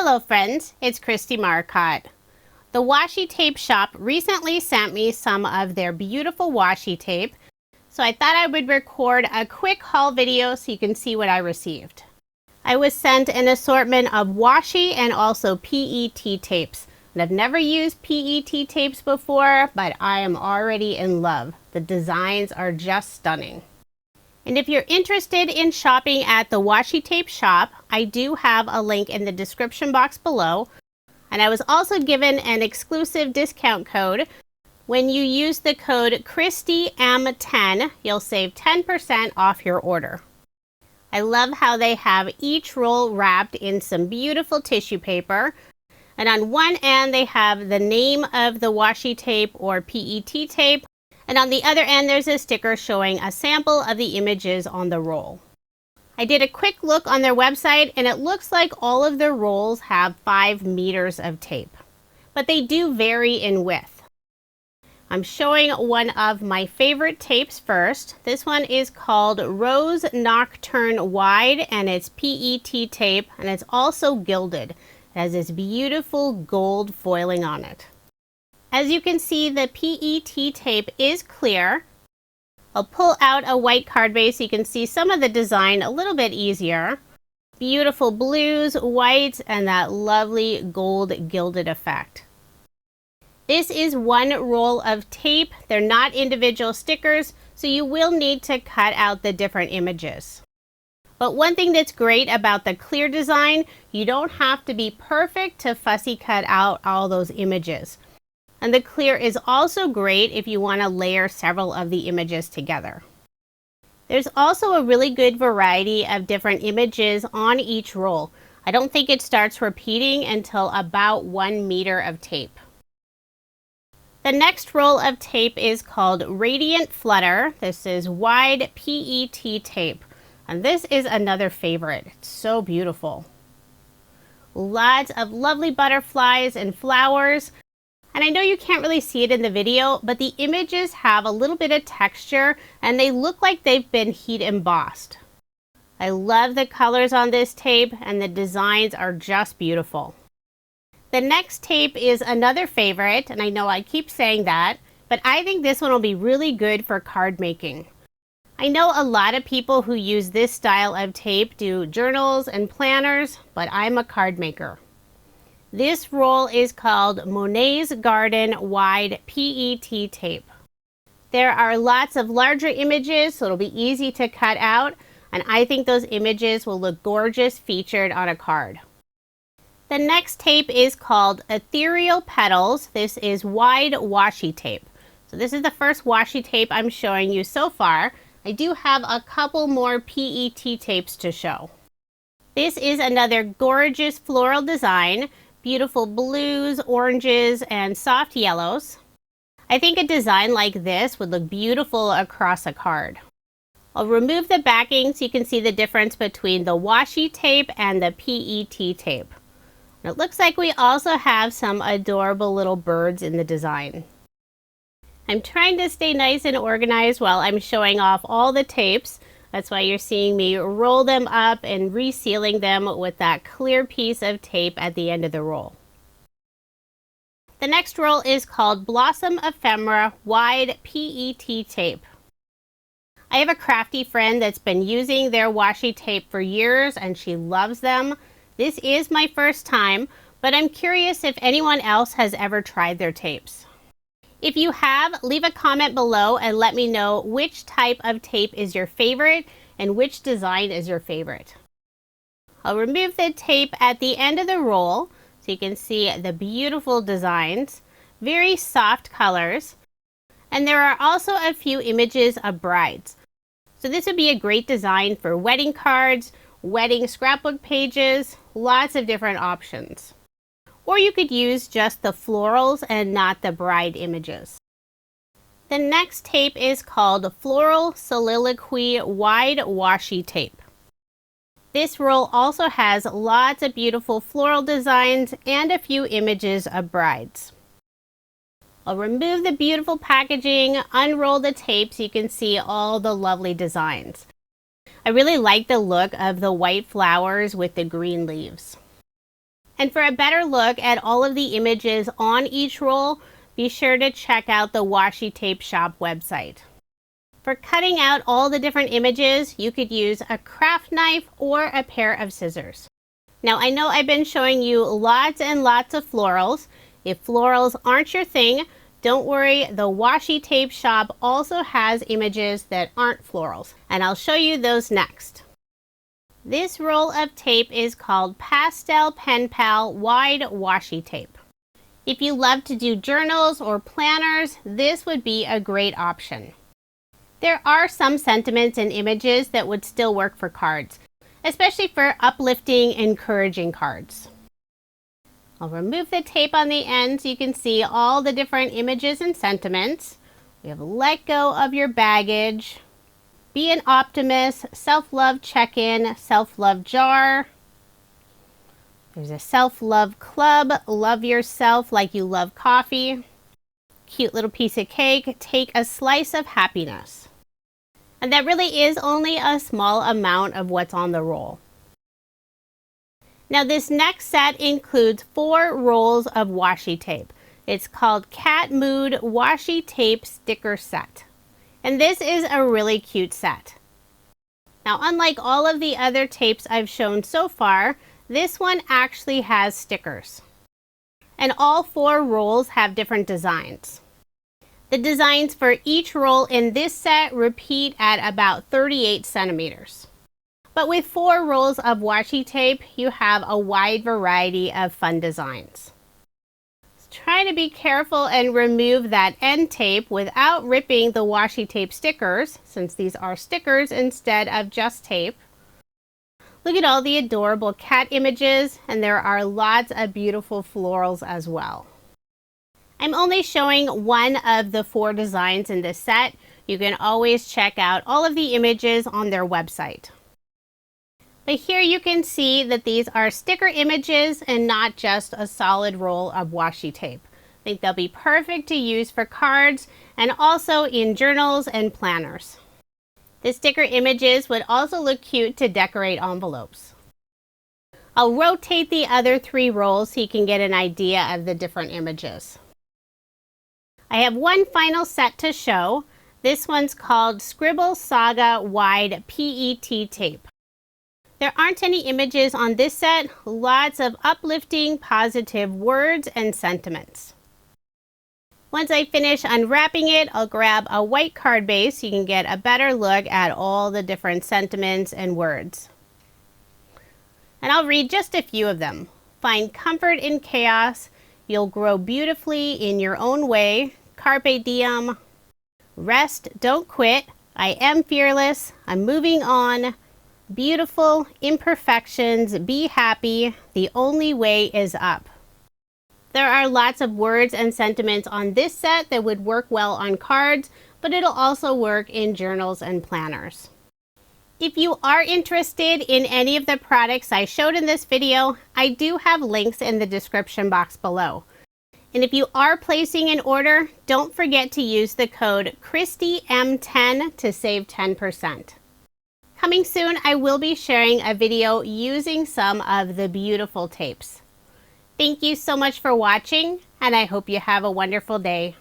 Hello friends, it's Kristie Marcotte. The washi tape shop recently sent me some of their beautiful washi tape, so I thought I would record a quick haul video so you can see what I received. I was sent an assortment of washi and also PET tapes. And I've never used PET tapes before, but I am already in love. The designs are just stunning. And if you're interested in shopping at the washi tape shop, I do have a link in the description box below. And I was also given an exclusive discount code. When you use the code KristieM10, you'll save 10% off your order. I love how they have each roll wrapped in some beautiful tissue paper. And on one end, they have the name of the washi tape or PET tape. And on the other end, there's a sticker showing a sample of the images on the roll. I did a quick look on their website, and it looks like all of their rolls have 5 meters of tape. But they do vary in width. I'm showing one of my favorite tapes first. This one is called Rose Nocturne Wide, and it's PET tape, and it's also gilded. It has this beautiful gold foiling on it. As you can see, the PET tape is clear. I'll pull out a white card base so you can see some of the design a little bit easier. Beautiful blues, whites, and that lovely gold gilded effect. This is one roll of tape. They're not individual stickers, so you will need to cut out the different images. But one thing that's great about the clear design, you don't have to be perfect to fussy cut out all those images. And the clear is also great if you want to layer several of the images together. There's also a really good variety of different images on each roll. I don't think it starts repeating until about 1 meter of tape. The next roll of tape is called Radiant Flutter. This is wide PET tape. And this is another favorite. It's so beautiful. Lots of lovely butterflies and flowers. And I know you can't really see it in the video, but the images have a little bit of texture and they look like they've been heat embossed. I love the colors on this tape and the designs are just beautiful. The next tape is another favorite, and I know I keep saying that, but I think this one will be really good for card making. I know a lot of people who use this style of tape do journals and planners, but I'm a card maker. This roll is called Monet's Garden Wide PET tape. There are lots of larger images, so it'll be easy to cut out, and I think those images will look gorgeous featured on a card. The next tape is called Ethereal Petals. This is wide washi tape. So this is the first washi tape I'm showing you so far. I do have a couple more PET tapes to show. This is another gorgeous floral design. Beautiful blues, oranges, and soft yellows. I think a design like this would look beautiful across a card. I'll remove the backing so you can see the difference between the washi tape and the PET tape. And it looks like we also have some adorable little birds in the design. I'm trying to stay nice and organized while I'm showing off all the tapes. That's why you're seeing me roll them up and resealing them with that clear piece of tape at the end of the roll. The next roll is called Blossom Ephemera Wide PET tape. I have a crafty friend that's been using their washi tape for years and she loves them. This is my first time, but I'm curious if anyone else has ever tried their tapes. If you have, leave a comment below and let me know which type of tape is your favorite and which design is your favorite. I'll remove the tape at the end of the roll so you can see the beautiful designs, very soft colors, and there are also a few images of brides. So this would be a great design for wedding cards, wedding scrapbook pages, lots of different options. Or you could use just the florals and not the bride images. The next tape is called Floral Soliloquy Wide Washi Tape. This roll also has lots of beautiful floral designs and a few images of brides. I'll remove the beautiful packaging, unroll the tape so you can see all the lovely designs. I really like the look of the white flowers with the green leaves. And for a better look at all of the images on each roll, be sure to check out the Washi Tape Shop website. For cutting out all the different images, you could use a craft knife or a pair of scissors. Now, I know I've been showing you lots and lots of florals. If florals aren't your thing, don't worry, the Washi Tape Shop also has images that aren't florals, and I'll show you those next. This roll of tape is called Pastel Penpal Wide Washi Tape. If you love to do journals or planners, this would be a great option. There are some sentiments and images that would still work for cards, especially for uplifting, encouraging cards. I'll remove the tape on the end so you can see all the different images and sentiments. We have let go of your baggage, be an optimist, self-love check-in, self-love jar. There's a self-love club, love yourself like you love coffee. Cute little piece of cake, take a slice of happiness. And that really is only a small amount of what's on the roll. Now this next set includes 4 rolls of washi tape. It's called Cat Mood Washi Tape Sticker Set. And this is a really cute set. Now, unlike all of the other tapes I've shown so far, this one actually has stickers. And all 4 rolls have different designs. The designs for each roll in this set repeat at about 38 centimeters. But with 4 rolls of washi tape, you have a wide variety of fun designs. Try to be careful and remove that end tape without ripping the washi tape stickers, since these are stickers instead of just tape. Look at all the adorable cat images, and there are lots of beautiful florals as well. I'm only showing one of the 4 designs in this set. You can always check out all of the images on their website. But here you can see that these are sticker images and not just a solid roll of washi tape. I think they'll be perfect to use for cards and also in journals and planners. The sticker images would also look cute to decorate envelopes. I'll rotate the other 3 rolls so you can get an idea of the different images. I have one final set to show. This one's called Scribble Saga Wide PET Tape. There aren't any images on this set, lots of uplifting, positive words and sentiments. Once I finish unwrapping it, I'll grab a white card base so you can get a better look at all the different sentiments and words. And I'll read just a few of them. Find comfort in chaos. You'll grow beautifully in your own way. Carpe diem. Rest, don't quit. I am fearless. I'm moving on. Beautiful, imperfections, be happy. The only way is up. There are lots of words and sentiments on this set that would work well on cards, but it'll also work in journals and planners. If you are interested in any of the products I showed in this video, I do have links in the description box below. And if you are placing an order, don't forget to use the code KristieM10 to save 10%. Coming soon, I will be sharing a video using some of the beautiful tapes. Thank you so much for watching, and I hope you have a wonderful day.